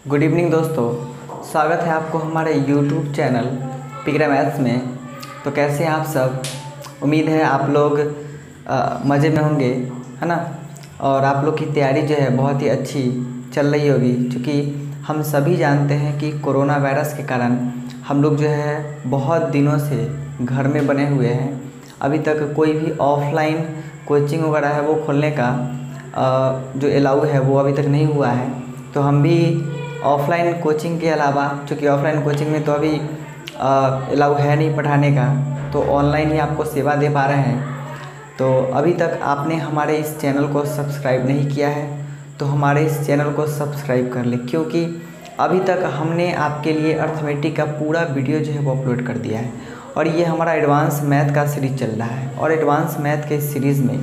Good evening दोस्तों, स्वागत है आपको हमारे यूट्यूब चैनल पिकरा मैथ्स में। तो कैसे हैं आप सब? उम्मीद है आप लोग मज़े में होंगे, है ना। और आप लोग की तैयारी जो है बहुत ही अच्छी चल रही होगी, क्योंकि हम सभी जानते हैं कि कोरोना वायरस के कारण हम लोग जो है बहुत दिनों से घर में बने हुए हैं। अभी तक कोई भी ऑफलाइन कोचिंग वगैरह है वो खोलने का जो अलाउ है वो अभी तक नहीं हुआ है। तो हम भी ऑफ़लाइन कोचिंग के अलावा, चूँकि ऑफ़लाइन कोचिंग में तो अभी अलाउ है नहीं पढ़ाने का, तो ऑनलाइन ही आपको सेवा दे पा रहे हैं। तो अभी तक आपने हमारे इस चैनल को सब्सक्राइब नहीं किया है तो हमारे इस चैनल को सब्सक्राइब कर लें, क्योंकि अभी तक हमने आपके लिए अर्थमेटिक का पूरा वीडियो जो है वो अपलोड कर दिया है। और ये हमारा एडवांस मैथ का सीरीज़ चल रहा है, और एडवांस मैथ के सीरीज़ में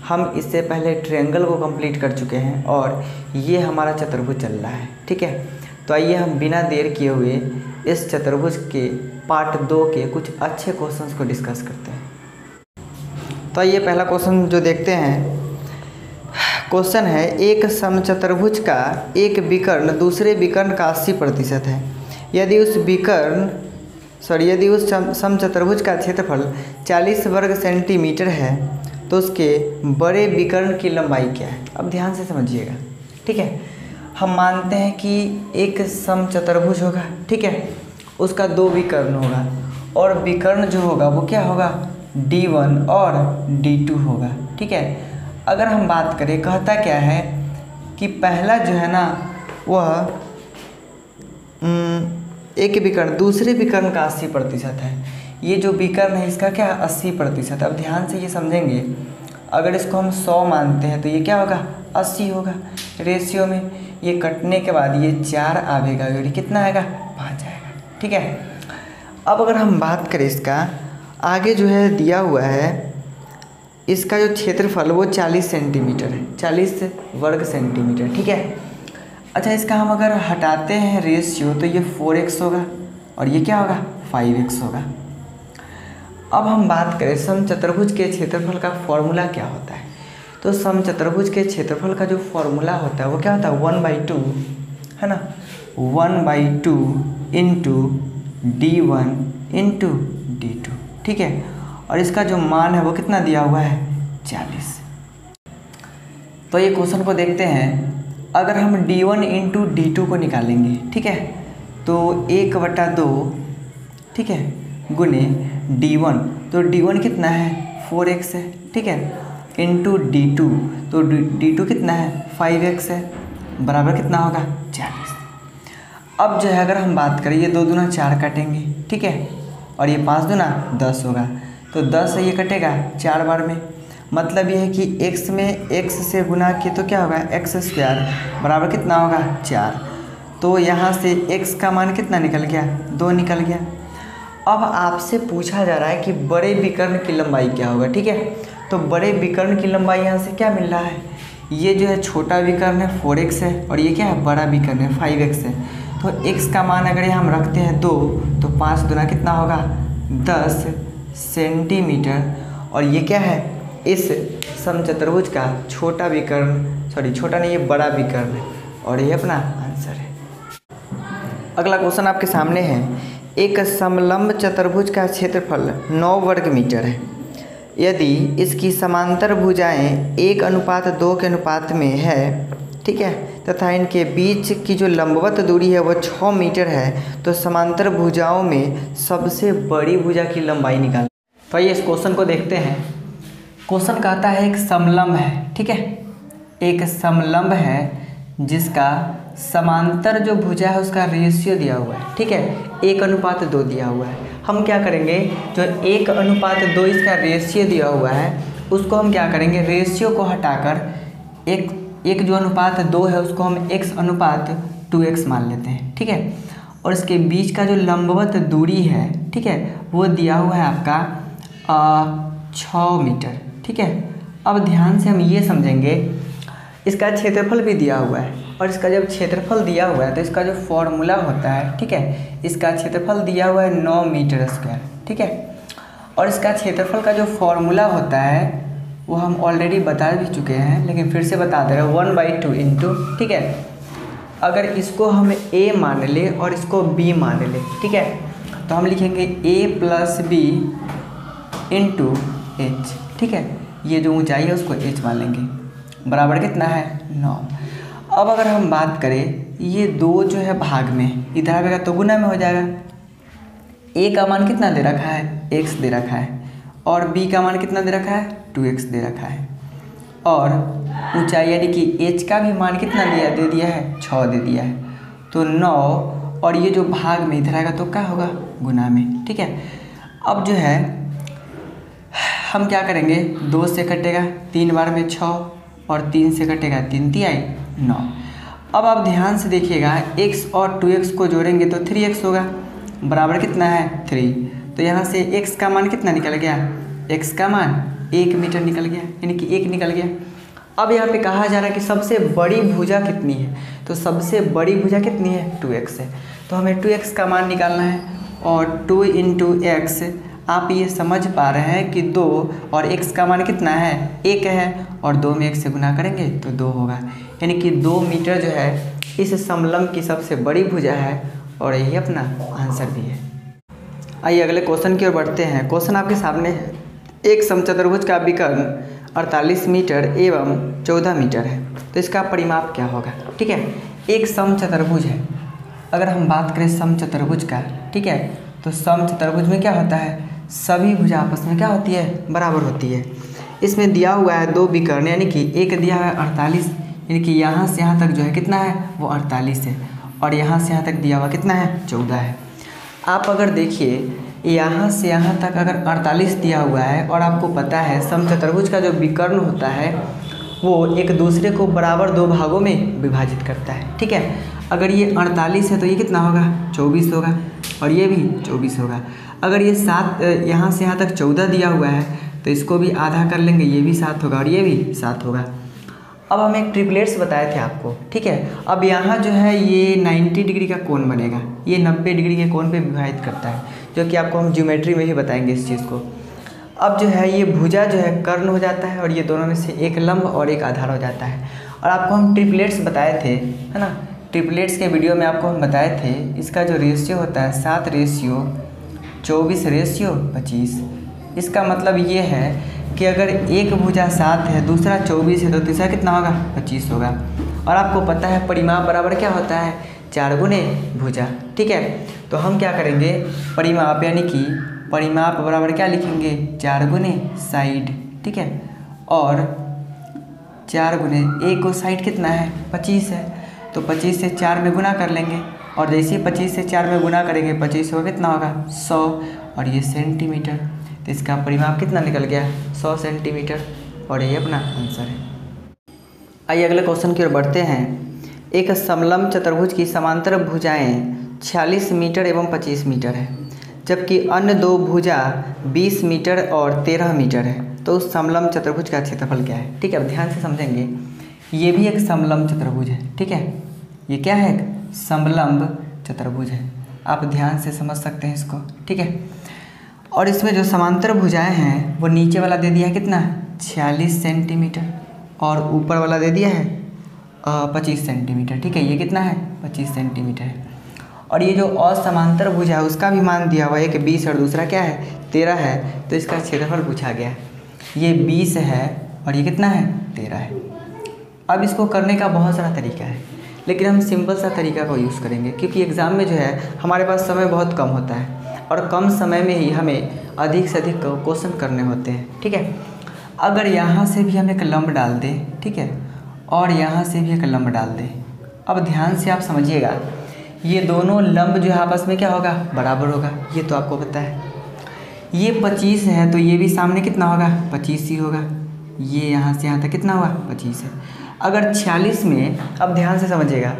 हम इससे पहले ट्रायंगल को कंप्लीट कर चुके हैं और ये हमारा चतुर्भुज चल रहा है। ठीक है, तो आइए हम बिना देर किए हुए इस चतुर्भुज के पार्ट 2 के कुछ अच्छे क्वेश्चंस को डिस्कस करते हैं। तो आइए पहला क्वेश्चन जो देखते हैं, क्वेश्चन है एक समचतुर्भुज का एक विकर्ण दूसरे विकर्ण का 80% है। यदि उस समचतुर्भुज का क्षेत्रफल 40 वर्ग सेंटीमीटर है तो उसके बड़े विकर्ण की लंबाई क्या है। अब ध्यान से समझिएगा, ठीक है। हम मानते हैं कि एक समचतुर्भुज होगा, ठीक है, उसका 2 विकर्ण होगा, और विकर्ण जो होगा वो क्या होगा, D1 और D2 होगा। ठीक है, अगर हम बात करें, कहता क्या है कि पहला जो है ना वह एक विकर्ण दूसरे विकर्ण का 80% है। ये जो विकर्ण है इसका क्या 80%। अब ध्यान से ये समझेंगे, अगर इसको हम 100 मानते हैं तो ये क्या होगा 80 होगा। रेशियो में ये कटने के बाद ये 4 आएगा और ये कितना आएगा 5 आएगा। ठीक है, अब अगर हम बात करें इसका आगे जो है दिया हुआ है, इसका जो क्षेत्रफल वो 40 सेंटीमीटर है, 40 वर्ग सेंटीमीटर। ठीक है, अच्छा इसका हम अगर हटाते हैं रेशियो तो ये 4x होगा और ये क्या होगा 5x होगा। अब हम बात करें समचतुर्भुज के क्षेत्रफल का फॉर्मूला क्या होता है। तो समचतुर्भुज के क्षेत्रफल का जो फॉर्मूला होता है वो क्या होता है 1/2, है ना, 1/2 इंटू D1 इंटू D2। ठीक है, और इसका जो मान है वो कितना दिया हुआ है 40। तो ये क्वेश्चन को देखते हैं, अगर हम D1 इंटू D2 को निकालेंगे, ठीक है, तो 1/2, ठीक है, गुने D1, तो D1 कितना है 4x है, ठीक है, इंटू D2, तो D2 कितना है 5x है, बराबर कितना होगा 40। अब जो है अगर हम बात करें, ये 2 दूना 4 काटेंगे, ठीक है, और ये 5 दूना 10 होगा, तो 10 से ये कटेगा 4 बार में। मतलब ये है कि x में x से गुना किए तो क्या होगा x² बराबर कितना होगा 4। तो यहाँ से x का मान कितना निकल गया 2 निकल गया। अब आपसे पूछा जा रहा है कि बड़े विकर्ण की लंबाई क्या होगा। ठीक है, तो बड़े विकर्ण की लंबाई यहाँ से क्या मिल रहा है, ये जो है छोटा विकर्ण है 4x है और ये क्या है बड़ा विकर्ण है 5x है। तो x का मान अगर हम रखते हैं 2, तो 5 दूना कितना होगा 10 सेंटीमीटर, और ये क्या है इस समचतुर्भुज का छोटा विकर्ण, छोटा नहीं, ये बड़ा विकर्ण है, और ये अपना आंसर है। अगला क्वेश्चन आपके सामने है, एक समलंब चतुर्भुज का क्षेत्रफल 9 वर्ग मीटर है। यदि इसकी समांतर भुजाएं 1:2 के अनुपात में है, ठीक है, तथा इनके बीच की जो लंबवत दूरी है वो 6 मीटर है, तो समांतर भुजाओं में सबसे बड़ी भुजा की लंबाई निकालें। तो आइए इस क्वेश्चन को देखते हैं। क्वेश्चन कहता है एक समलंब है, ठीक है, एक समलंब है जिसका समांतर जो भुजा है उसका रेशियो दिया हुआ है, ठीक है, 1:2 दिया हुआ है। हम क्या करेंगे, जो 1:2 इसका रेशियो दिया हुआ है उसको हम क्या करेंगे, रेशियो को हटाकर एक जो अनुपात 2 है उसको हम x/2x मान लेते हैं, ठीक है, और इसके बीच का जो लंबवत दूरी है, ठीक है, वो दिया हुआ है आपका 6 मीटर। ठीक है, अब ध्यान से हम ये समझेंगे, इसका क्षेत्रफल भी दिया हुआ है, और इसका जब क्षेत्रफल दिया हुआ है तो इसका जो फॉर्मूला होता है, ठीक है, इसका क्षेत्रफल दिया हुआ है 9 मीटर स्क्वायर, ठीक है, और इसका क्षेत्रफल का जो फॉर्मूला होता है वो हम ऑलरेडी बता भी चुके हैं, लेकिन फिर से बता दे रहे हैं 1/2 इंटू, ठीक है, अगर इसको हम a मान ले और इसको b मान ले, ठीक है, तो हम लिखेंगे a plus B into H, ठीक है। ये जो ऊंचाई है उसको h मान लेंगे, बराबर कितना है 9। अब अगर हम बात करें ये दो जो है भाग में, इधर आएगा तो गुना में हो जाएगा। a का मान कितना दे रखा है, x दे रखा है, और b का मान कितना दे रखा है 2x दे रखा है, और ऊंचाई यानी कि h का भी मान कितना दे दिया है 6 दे दिया है, तो 9, और ये जो भाग में इधर आएगा तो क्या होगा गुना में, ठीक है। अब जो है हम क्या करेंगे, 2 से कटेगा 3 बार में 6, और 3 से कटेगा 3 तिहाई 9। अब आप ध्यान से देखिएगा x और 2x को जोड़ेंगे तो 3x होगा, बराबर कितना है 3। तो यहाँ से x का मान कितना निकल गया, x का मान 1 मीटर निकल गया, यानी कि 1 निकल गया। अब यहाँ पे कहा जा रहा है कि सबसे बड़ी भुजा कितनी है, तो सबसे बड़ी भुजा कितनी है 2x है, तो हमें 2x का मान निकालना है। और 2 इंटू एक्स, आप ये समझ पा रहे हैं कि 2 और x का मान कितना है 1 है, और 2 में 1 से गुना करेंगे तो 2 होगा, यानी कि 2 मीटर जो है इस समलंब की सबसे बड़ी भुजा है, और यही अपना आंसर भी है। आइए अगले क्वेश्चन की ओर बढ़ते हैं। क्वेश्चन आपके सामने है, एक समचतुर्भुज का विकर्ण 48 मीटर एवं 14 मीटर है, तो इसका परिमाप क्या होगा, ठीक है। एक समचतुर्भुज है, अगर हम बात करें समचतुर्भुज का, ठीक है, तो समचतुर्भुज में क्या होता है, सभी भुजा आपस में क्या होती है बराबर होती है। इसमें दिया हुआ है 2 विकर्ण, यानी कि एक दिया हुआ है 48, यानी कि यहाँ से यहाँ तक जो है कितना है वो 48 है, और यहाँ से यहाँ तक दिया हुआ कितना है 14 है। आप अगर देखिए यहाँ से यहाँ तक अगर 48 दिया हुआ है, और आपको पता है समचतुर्भुज का जो विकर्ण होता है वो एक दूसरे को बराबर 2 भागों में विभाजित करता है, ठीक है। अगर ये 48 है तो ये कितना होगा 24 होगा, और ये भी 24 होगा। अगर ये 7 यहाँ से यहाँ तक 14 दिया हुआ है तो इसको भी आधा कर लेंगे, ये भी 7 होगा और ये भी 7 होगा। अब हम एक ट्रिपलेट्स बताए थे आपको, ठीक है। अब यहाँ जो है ये 90 डिग्री का कोण बनेगा, ये 90 डिग्री के कोण पे विभाजित करता है, जो कि आपको हम ज्योमेट्री में ही बताएंगे इस चीज़ को। अब जो है ये भुजा जो है कर्ण हो जाता है, और ये दोनों में से एक लंब और एक आधार हो जाता है। और आपको हम ट्रिपलेट्स बताए थे, है ना, ट्रिपलेट्स के वीडियो में आपको हम बताए थे इसका जो रेशियो होता है 7:24:25। इसका मतलब ये है कि अगर एक भुजा 7 है, दूसरा 24 है, तो तीसरा कितना होगा 25 होगा। और आपको पता है परिमाप बराबर क्या होता है 4 गुने भुजा, ठीक है। तो हम क्या करेंगे, परिमाप यानी कि परिमाप बराबर क्या लिखेंगे 4 गुने साइड, ठीक है, और 4 गुने एक को साइड कितना है 25 है, तो 25 से 4 में गुना कर लेंगे, और जैसे 25 से 4 में गुना करेंगे 25 होगा कितना होगा 100, और ये सेंटीमीटर, तो इसका परिमाप कितना निकल गया 100 सेंटीमीटर, और ये अपना आंसर है। आइए अगले क्वेश्चन की ओर बढ़ते हैं। एक समलंब चतुर्भुज की समांतर भुजाएं 46 मीटर एवं 25 मीटर है, जबकि अन्य 2 भुजा 20 मीटर और 13 मीटर है, तो उस समलंब चतुर्भुज का क्षेत्रफल क्या है, ठीक है। अब ध्यान से समझेंगे, ये भी एक समलंब चतुर्भुज है, ठीक है, ये क्या है एक समलंब चतुर्भुज है, आप ध्यान से समझ सकते हैं इसको, ठीक है। और इसमें जो समांतर भुजाएं हैं वो नीचे वाला दे दिया है कितना 46 सेंटीमीटर, और ऊपर वाला दे दिया है 25 सेंटीमीटर, ठीक है, ये कितना है 25 सेंटीमीटर है। और ये जो असमांतर भुजा है उसका भी मान दिया हुआ है, एक 20 और दूसरा क्या है 13 है, तो इसका क्षेत्रफल पूछा गया है। ये 20 है और ये कितना है 13 है। अब इसको करने का बहुत सारा तरीका है, लेकिन हम सिंपल सा तरीका को यूज़ करेंगे, क्योंकि एग्ज़ाम में जो है हमारे पास समय बहुत कम होता है, और कम समय में ही हमें अधिक से अधिक क्वेश्चन करने होते हैं, ठीक है। अगर यहाँ से भी हम एक लंब डाल दें, ठीक है, और यहाँ से भी एक लंब डाल दें, अब ध्यान से आप समझिएगा, ये दोनों लंब जो है आपस में क्या होगा बराबर होगा, ये तो आपको पता है। ये 25 है तो ये भी सामने कितना होगा 25 ही होगा, ये यहाँ से यहाँ तक कितना हुआ 25 है। अगर 46 में, अब ध्यान से समझिएगा,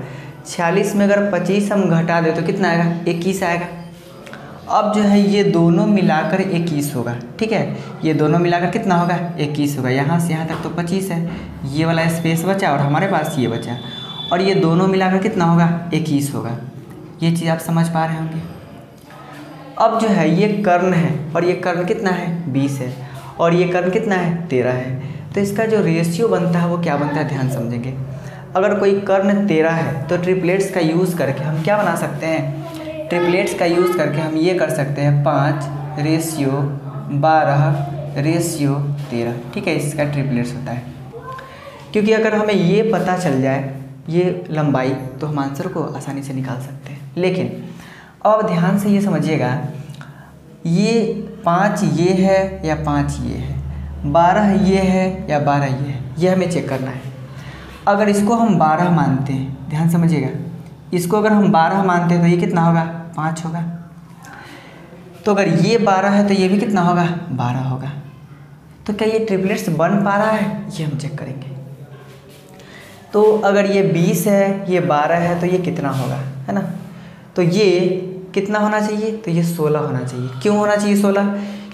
46 में अगर 25 हम घटा दें तो कितना आएगा 21 आएगा। अब जो है ये दोनों मिलाकर 21 होगा, ठीक है, ये दोनों मिलाकर कितना होगा 21 होगा। यहाँ से यहाँ तक तो 25 है, ये वाला स्पेस बचा और हमारे पास ये बचा, और ये दोनों मिलाकर कितना होगा 21 होगा। ये चीज़ आप समझ पा रहे होंगे। अब जो है ये कर्ण है, और ये कर्ण कितना है 20 है, और ये कर्ण कितना है 13 है, तो इसका जो रेशियो बनता है वो क्या बनता है ध्यान समझेंगे। अगर कोई कर्ण 13 है तो ट्रिपलेट्स का यूज़ करके हम क्या बना सकते हैं, ट्रिपलेट्स का यूज़ करके हम ये कर सकते हैं 5:12:13, ठीक है, इसका ट्रिपलेट्स होता है। क्योंकि अगर हमें ये पता चल जाए ये लंबाई तो हम आंसर को आसानी से निकाल सकते हैं। लेकिन अब ध्यान से ये समझिएगा, ये 5 ये है या 5 ये है, 12 ये है या 12 ये है, ये हमें चेक करना है। अगर इसको हम 12 मानते हैं, ध्यान समझिएगा, इसको अगर हम 12 मानते हैं तो ये कितना होगा, 5 होगा। तो अगर ये 12 है तो ये भी कितना होगा, 12 होगा। तो क्या ये ट्रिपलेट्स बन पा रहा है, ये हम चेक करेंगे। तो अगर ये 20 है, ये 12 है, तो ये कितना होगा, है ना। तो ये कितना होना चाहिए, तो ये 16 होना चाहिए। क्यों होना चाहिए 16,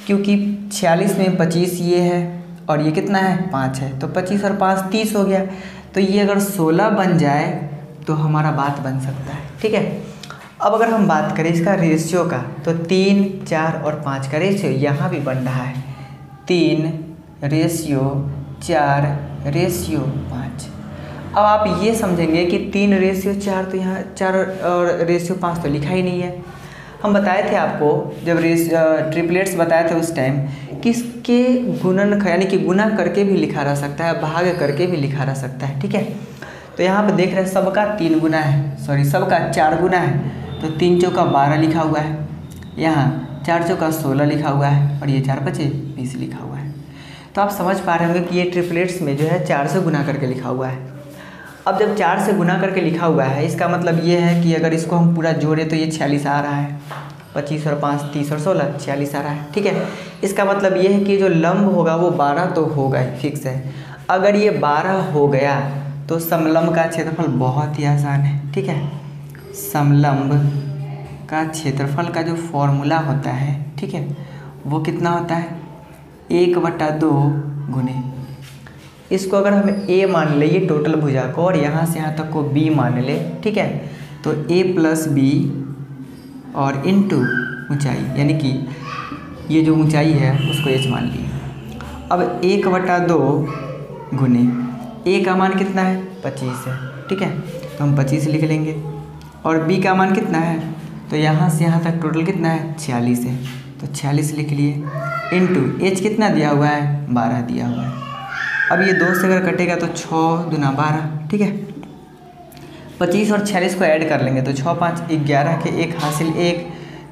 क्योंकि 46 में 25 ये है और ये कितना है, 5 है, तो 25 और 5 30 हो गया। तो ये अगर 16 बन जाए तो हमारा बात बन सकता है, ठीक है। अब अगर हम बात करें इसका रेशियो का, तो 3, 4 और 5 का रेशियो यहाँ भी बन रहा है, 3:4:5। अब आप ये समझेंगे कि 3:4 तो यहाँ 4 और रेशियो 5 तो लिखा ही नहीं है। हम बताए थे आपको जब ट्रिपलेट्स बताए थे उस टाइम कि इसके गुणन यानी कि गुना करके भी लिखा रह सकता है, भाग करके भी लिखा रह सकता है, ठीक है। तो यहाँ पर देख रहे हैं सबका 3 गुना है, सबका 4 गुना है, तो 3 चौका 12 लिखा हुआ है, यहाँ 4 चौका 16 लिखा हुआ है और ये 4 5 20 लिखा हुआ है। तो आप समझ पा रहे होंगे कि ये ट्रिपलेट्स में जो है 4 से गुना करके लिखा हुआ है। अब जब 4 से गुना करके लिखा हुआ है, इसका मतलब ये है कि अगर इसको हम पूरा जोड़े तो ये 46 आ रहा है, 25 और 5 30 और 16 46 आ रहा है, ठीक है। इसका मतलब ये है कि जो लंब होगा वो 12 तो होगा ही, फिक्स है। अगर ये 12 हो गया तो समलंब का क्षेत्रफल बहुत ही आसान है, ठीक है। समलंब का क्षेत्रफल का जो फॉर्मूला होता है, ठीक है, वो कितना होता है, 1/2 गुने, इसको अगर हम a मान ले ये टोटल भुजा को और यहाँ से यहाँ तक को b मान ले, ठीक है, तो a + b और इनटू ऊंचाई, यानी कि ये जो ऊंचाई है उसको h मान ली। अब 1/2 गुने a का मान कितना है, 25 है, ठीक है, तो हम 25 लिख लेंगे। और b का मान कितना है, तो यहाँ से यहाँ तक टोटल कितना है, 46 है, तो 46 लिख लिए। इनटू h कितना दिया हुआ है, 12 दिया हुआ है। अब ये 2 से अगर कटेगा तो 6 दूना 12, ठीक है। 25 और 46 को ऐड कर लेंगे तो 6 5 11 के 1 हासिल 1,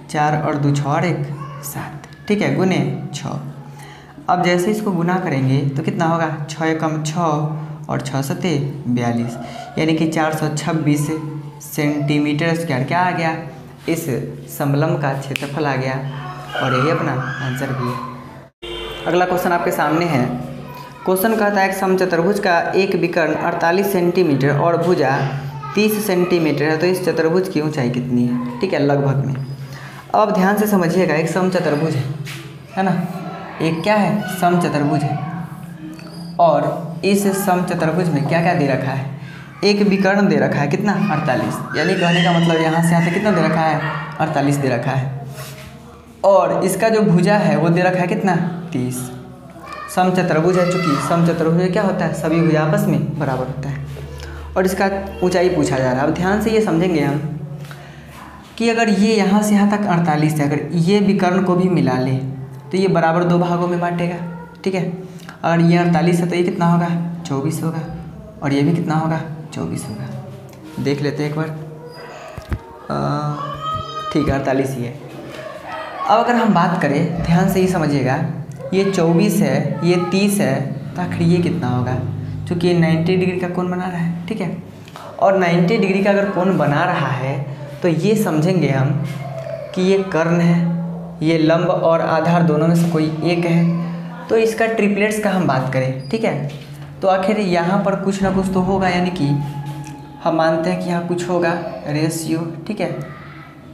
4 और 2 6 और 1 7, ठीक है, गुने 6। अब जैसे इसको गुना करेंगे तो कितना होगा, 6 एकम 6 और 6 सते 42, यानी कि 426 सेंटीमीटर स्क्वायर क्या आ गया, इस समलंब का क्षेत्रफल आ गया और यही अपना आंसर भी है। अगला क्वेश्चन आपके सामने है। क्वेश्चन कहता है एक समचतुर्भुज का एक विकर्ण 48 सेंटीमीटर और भुजा 30 सेंटीमीटर है, तो इस चतुर्भुज की ऊंचाई कितनी है, ठीक है, लगभग में। अब ध्यान से समझिएगा, एक समचतुर्भुज है ना, एक क्या है, समचतुर्भुज है, और इस समचतुर्भुज में क्या क्या दे रखा है, एक विकर्ण दे रखा है, कितना, 48, यानी कहने का मतलब यहाँ से यहाँ तक कितना दे रखा है, 48 दे रखा है, और इसका जो भुजा है वो दे रखा है कितना, 30। समचतुर्भुज है, चूँकि समचतुर्भुज में क्या होता है, सभी भुजा आपस में बराबर होता है, और इसका ऊंचाई पूछा जा रहा है। अब ध्यान से ये समझेंगे हम कि अगर ये यहाँ से यहाँ तक 48 है, अगर ये विकर्ण को भी मिला ले तो ये बराबर 2 भागों में बांटेगा, ठीक है। अगर ये 48 है तो ये कितना होगा, 24 होगा, और ये भी कितना होगा, 24 होगा। देख लेते हैं एक बार, ठीक है, 48 ही है। अब अगर हम बात करें, ध्यान से ही समझिएगा, ये 24 है, ये 30 है, तो आखिर ये कितना होगा, क्योंकि ये 90 डिग्री का कोण बना रहा है, ठीक है। और 90 डिग्री का अगर कोण बना रहा है तो ये समझेंगे हम कि ये कर्ण है, ये लंब और आधार दोनों में से कोई एक है, तो इसका ट्रिपलेट्स का हम बात करें, ठीक है, तो आखिर यहाँ पर कुछ ना कुछ तो होगा, यानी कि हम मानते हैं कि यहाँ कुछ होगा, रेशियो, ठीक है,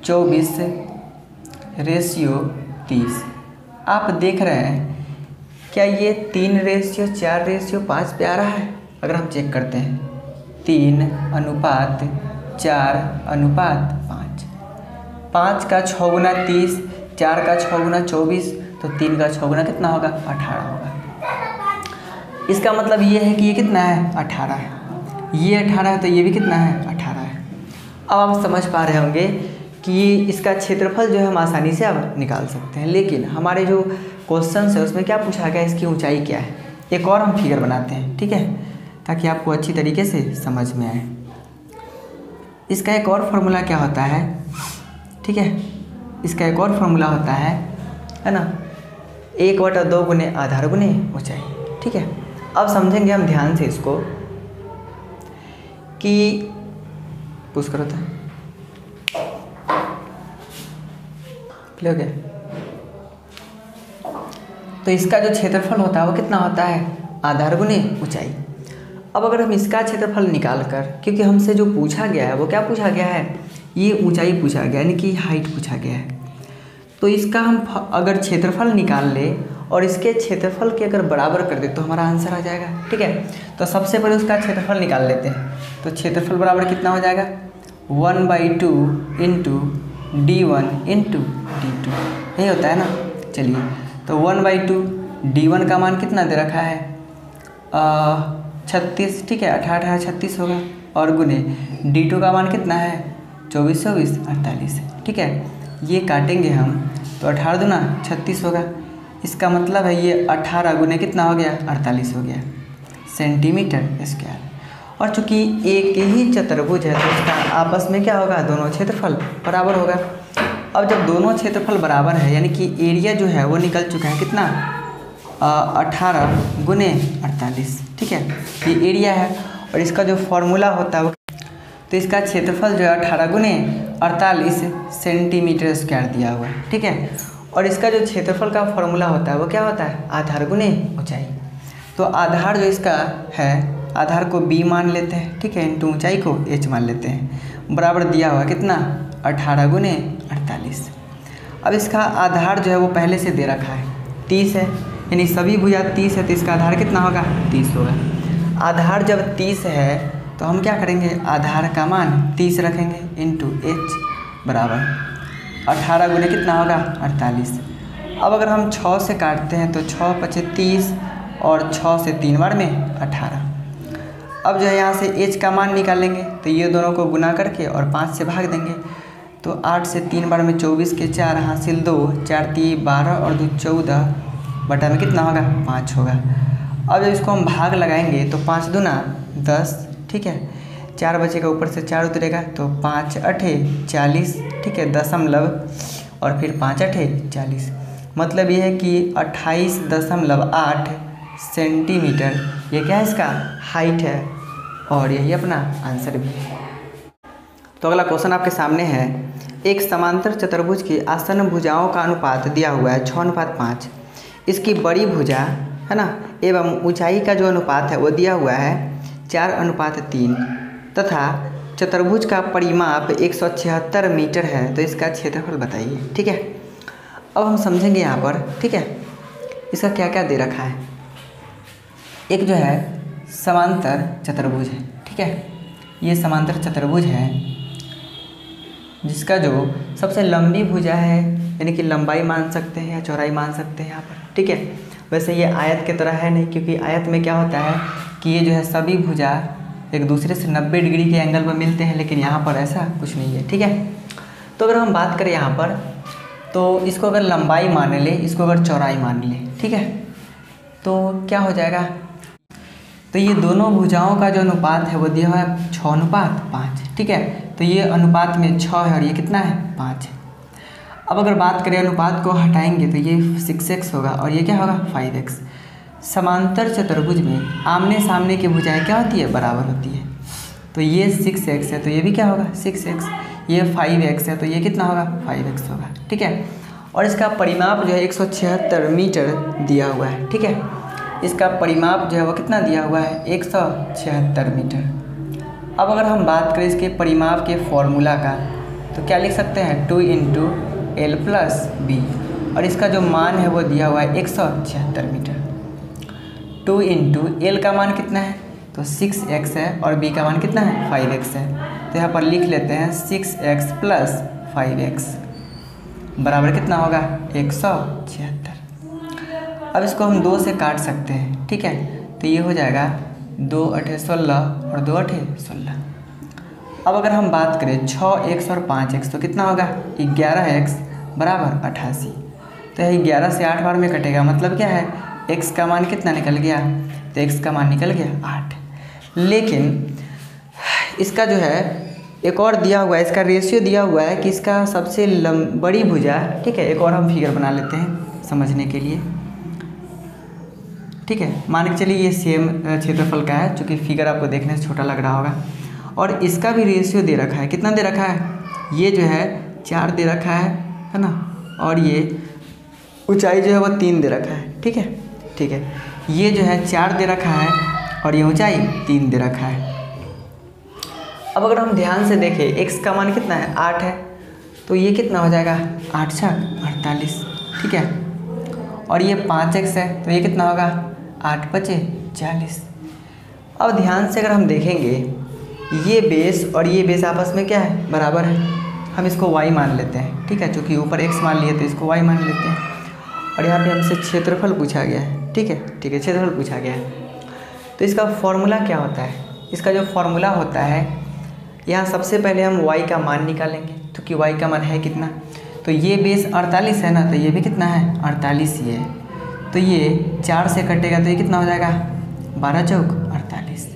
24:30। आप देख रहे हैं क्या ये 3:4:5 पे आ रहा है। अगर हम चेक करते हैं 3:4:5, 5 का 6 गुना 30, 4 का 6 गुना 24, तो 3 का 6 गुना कितना होगा, 18 होगा। इसका मतलब ये है कि ये कितना है, 18 है। ये 18 है तो ये भी कितना है 18 है। अब आप समझ पा रहे होंगे कि इसका क्षेत्रफल जो है हम आसानी से अब निकाल सकते हैं, लेकिन हमारे जो क्वेश्चन है उसमें क्या पूछा गया, इसकी ऊंचाई क्या है। एक और हम फिगर बनाते हैं, ठीक है, ताकि आपको अच्छी तरीके से समझ में आए। इसका एक और फार्मूला क्या होता है, ठीक है, इसका एक और फार्मूला होता है ना, 1/2 गुने आधार गुने ऊंचाई, ठीक है। अब समझेंगे हम ध्यान से इसको कि पुश करो तो क्लियर हो गया। तो इसका जो क्षेत्रफल होता है वो कितना होता है, आधार गुने ऊंचाई। अब अगर हम इसका क्षेत्रफल निकाल कर, क्योंकि हमसे जो पूछा गया है वो क्या पूछा गया है, ये ऊंचाई पूछा गया, यानी कि हाइट पूछा गया है। तो इसका हम अगर क्षेत्रफल निकाल ले और इसके क्षेत्रफल के अगर बराबर कर दे तो हमारा आंसर आ जाएगा, ठीक है। तो सबसे पहले उसका क्षेत्रफल निकाल लेते हैं। तो क्षेत्रफल बराबर कितना हो जाएगा, 1/2 इंटू d1 इंटू d2, यही होता है ना। चलिए, तो 1/2 d1 का मान कितना दे रखा है 36, ठीक है, 18 36 होगा, और गुने d2 का मान कितना है 24 24 48, ठीक है। ये काटेंगे हम तो 18 दूना 36 होगा। इसका मतलब है ये 18 गुने कितना हो गया 48 हो गया सेंटीमीटर स्क्वायर। और चूंकि एक ही चतुर्भुज है तो इसका आपस में क्या होगा, दोनों क्षेत्रफल बराबर होगा। अब जब दोनों क्षेत्रफल बराबर है यानी कि एरिया जो है वो निकल चुका है कितना 18 गुने 48, ठीक है, ये एरिया है। और इसका जो फॉर्मूला होता है वो, तो इसका क्षेत्रफल जो है 18 गुने 48 सेंटीमीटर स्क्वायर दिया हुआ है, ठीक है। और इसका जो क्षेत्रफल का फॉर्मूला होता है वो क्या होता है, आधार गुने ऊंचाई। तो आधार जो इसका है, आधार को b मान लेते हैं, ठीक है, इंटू ऊंचाई को h मान लेते हैं, बराबर दिया हुआ कितना 18 गुने 48। अब इसका आधार जो है वो पहले से दे रखा है 30 है, यानी सभी भुजा 30 है तो इसका आधार कितना होगा 30 होगा। आधार जब 30 है तो हम क्या करेंगे, आधार का मान 30 रखेंगे इंटू h बराबर 18 गुने कितना होगा 48। अब अगर हम 6 से काटते हैं तो 6 × 5 = 30 और 6 से 3 बार में 18। अब जो है यहाँ से h का मान निकालेंगे तो ये दोनों को गुना करके और 5 से भाग देंगे। तो 8 से 3 बार में 24 के 4 हासिल 2, 4 × 3 12 और 2 14 बटा में कितना होगा 5 होगा। अब जब इसको हम भाग लगाएंगे तो 5 दूना 10, ठीक है, 4 बचेगा, ऊपर से 4 उतरेगा तो 5 × 8 = 40, ठीक है, दशमलव और फिर 5 × 8 = 40। मतलब ये है कि 28.8 सेंटीमीटर ये क्या है, इसका हाइट है, और यही अपना आंसर भी है। तो अगला क्वेश्चन आपके सामने है, एक समांतर चतुर्भुज की आसन्न भुजाओं का अनुपात दिया हुआ है 6:5। इसकी बड़ी भुजा है ना एवं ऊंचाई का जो अनुपात है वो दिया हुआ है 4:3 तथा चतुर्भुज का परिमाप 176 मीटर है। तो इसका क्षेत्रफल बताइए, ठीक है। अब हम समझेंगे यहाँ पर, ठीक है, इसका क्या क्या दे रखा है। एक जो है समांतर चतुर्भुज है, ठीक है, ये समांतर चतुर्भुज है जिसका जो सबसे लंबी भुजा है, यानी कि लंबाई मान सकते हैं या चौड़ाई मान सकते हैं यहाँ पर, ठीक है। वैसे ये आयत की तरह है नहीं, क्योंकि आयत में क्या होता है कि ये जो है सभी भुजा एक दूसरे से 90 डिग्री के एंगल पर मिलते हैं, लेकिन यहाँ पर ऐसा कुछ नहीं है, ठीक है। तो अगर हम बात करें यहाँ पर, तो इसको अगर लंबाई मान ले, इसको अगर चौड़ाई मान ले, ठीक है, तो क्या हो जाएगा, तो ये दोनों भुजाओं का जो अनुपात है वो दिया हुआ है 6:5, ठीक है। तो ये अनुपात में 6 है और ये कितना है 5 है। अब अगर बात करें अनुपात को हटाएंगे तो ये 6x होगा और ये क्या होगा 5x। समांतर चतुर्भुज में आमने सामने की भुजाएं क्या होती है, बराबर होती है। तो ये 6x है तो ये भी क्या होगा 6x, ये 5x है तो ये कितना होगा 5x होगा, ठीक है। और इसका परिमाप जो है 176 मीटर दिया हुआ है, ठीक है। इसका परिमाप जो है वो कितना दिया हुआ है 176 मीटर। अब अगर हम बात करें इसके परिमाप के फॉर्मूला का तो क्या लिख सकते हैं 2 × L + B, और इसका जो मान है वो दिया हुआ है 176 मीटर। 2 × L का मान कितना है तो 6x है और B का मान कितना है 5x है। तो यहाँ पर लिख लेते हैं 6x + 5x बराबर कितना होगा 176। अब इसको हम 2 से काट सकते हैं, ठीक है। तो ये हो जाएगा 2 अठे 16 और 2 अठे 16। अब अगर हम बात करें 6x और 5x तो कितना होगा 11x बराबर 88। तो यह 11 से 8 बार में कटेगा, मतलब क्या है x का मान कितना निकल गया, तो x का मान निकल गया 8। लेकिन इसका जो है एक और दिया हुआ है, इसका रेशियो दिया हुआ है कि इसका सबसे बड़ी भुजा, ठीक है, एक और हम फिगर बना लेते हैं समझने के लिए, ठीक है। मान के चलिए ये सेम क्षेत्रफल का है, चूँकि फिगर आपको देखने से छोटा लग रहा होगा, और इसका भी रेशियो दे रखा है, कितना दे रखा है, ये जो है 4 दे रखा है ना, और ये ऊंचाई जो है वो 3 दे रखा है, ठीक है, ठीक है। ये जो है 4 दे रखा है और ये ऊंचाई 3 दे रखा है। अब अगर हम ध्यान से देखें x का मान कितना है 8 है, तो ये कितना हो जाएगा 8 × 48, ठीक है। और ये 5x है तो ये कितना होगा 8 × 5 = 40। अब ध्यान से अगर हम देखेंगे ये बेस और ये बेस आपस में क्या है बराबर है, हम इसको y मान लेते हैं, ठीक है, चूँकि ऊपर x मान लिए तो इसको y मान लेते हैं। और यहाँ पे हमसे क्षेत्रफल पूछा गया है, ठीक है, ठीक है, क्षेत्रफल पूछा गया है। तो इसका फॉर्मूला क्या होता है, इसका जो फॉर्मूला होता है, यहाँ सबसे पहले हम y का मान निकालेंगे, क्योंकि y का मान है कितना, तो ये बेस 48 है ना, तो ये भी कितना है 48 ही है। तो ये 4 से कटेगा तो ये कितना हो जाएगा 12 × 4 = 48।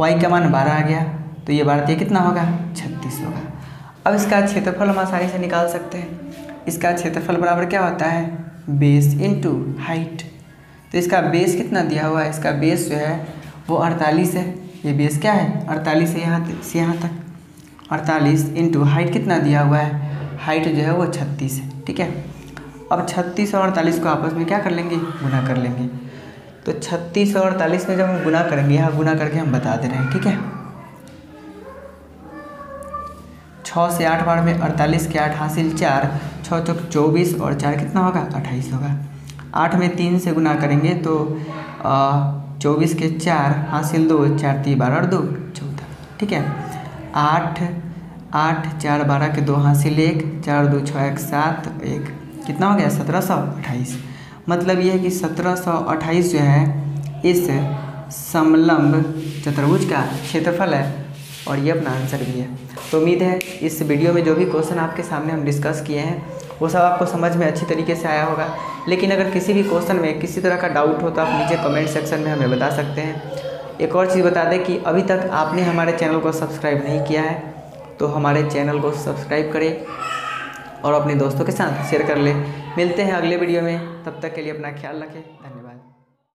y का मान 12 आ गया, तो ये 12 ये कितना होगा 36 होगा। अब इसका क्षेत्रफल हम आसानी से निकाल सकते हैं। इसका क्षेत्रफल बराबर क्या होता है बेस इंटू हाइट। तो इसका बेस कितना दिया हुआ है, इसका बेस जो है वो 48 है, ये बेस क्या है 48 है यहाँ तक, 48 इंटू हाइट कितना दिया हुआ है, हाइट जो है वो 36 है, ठीक है। अब 36 और 48 को आपस में क्या कर लेंगे गुना कर लेंगे। तो 36 और 48 में जब हम गुना करेंगे, यहाँ गुना करके हम बता दे रहे हैं, ठीक है। 6 से 8 बार में 48 के 8 हासिल 4, 6 × 24 और 4 कितना होगा 28 होगा। 8 में 3 से गुना करेंगे तो 24 के 4 हासिल 2, 4 × 3 = 12 और 2 = 14, ठीक है। 8 4 12 के 2 हासिल 1, 4 2 6 1 7 1 कितना हो गया 1728। मतलब ये है कि 1728 जो है इस समलंब चतुर्भुज का क्षेत्रफल है, और ये अपना आंसर भी है। तो उम्मीद है इस वीडियो में जो भी क्वेश्चन आपके सामने हम डिस्कस किए हैं वो सब आपको समझ में अच्छी तरीके से आया होगा। लेकिन अगर किसी भी क्वेश्चन में किसी तरह का डाउट हो तो आप नीचे कमेंट सेक्शन में हमें बता सकते हैं। एक और चीज़ बता दें कि अभी तक आपने हमारे चैनल को सब्सक्राइब नहीं किया है तो हमारे चैनल को सब्सक्राइब करें और अपने दोस्तों के साथ शेयर कर लें। मिलते हैं अगले वीडियो में, तब तक के लिए अपना ख्याल रखें। धन्यवाद।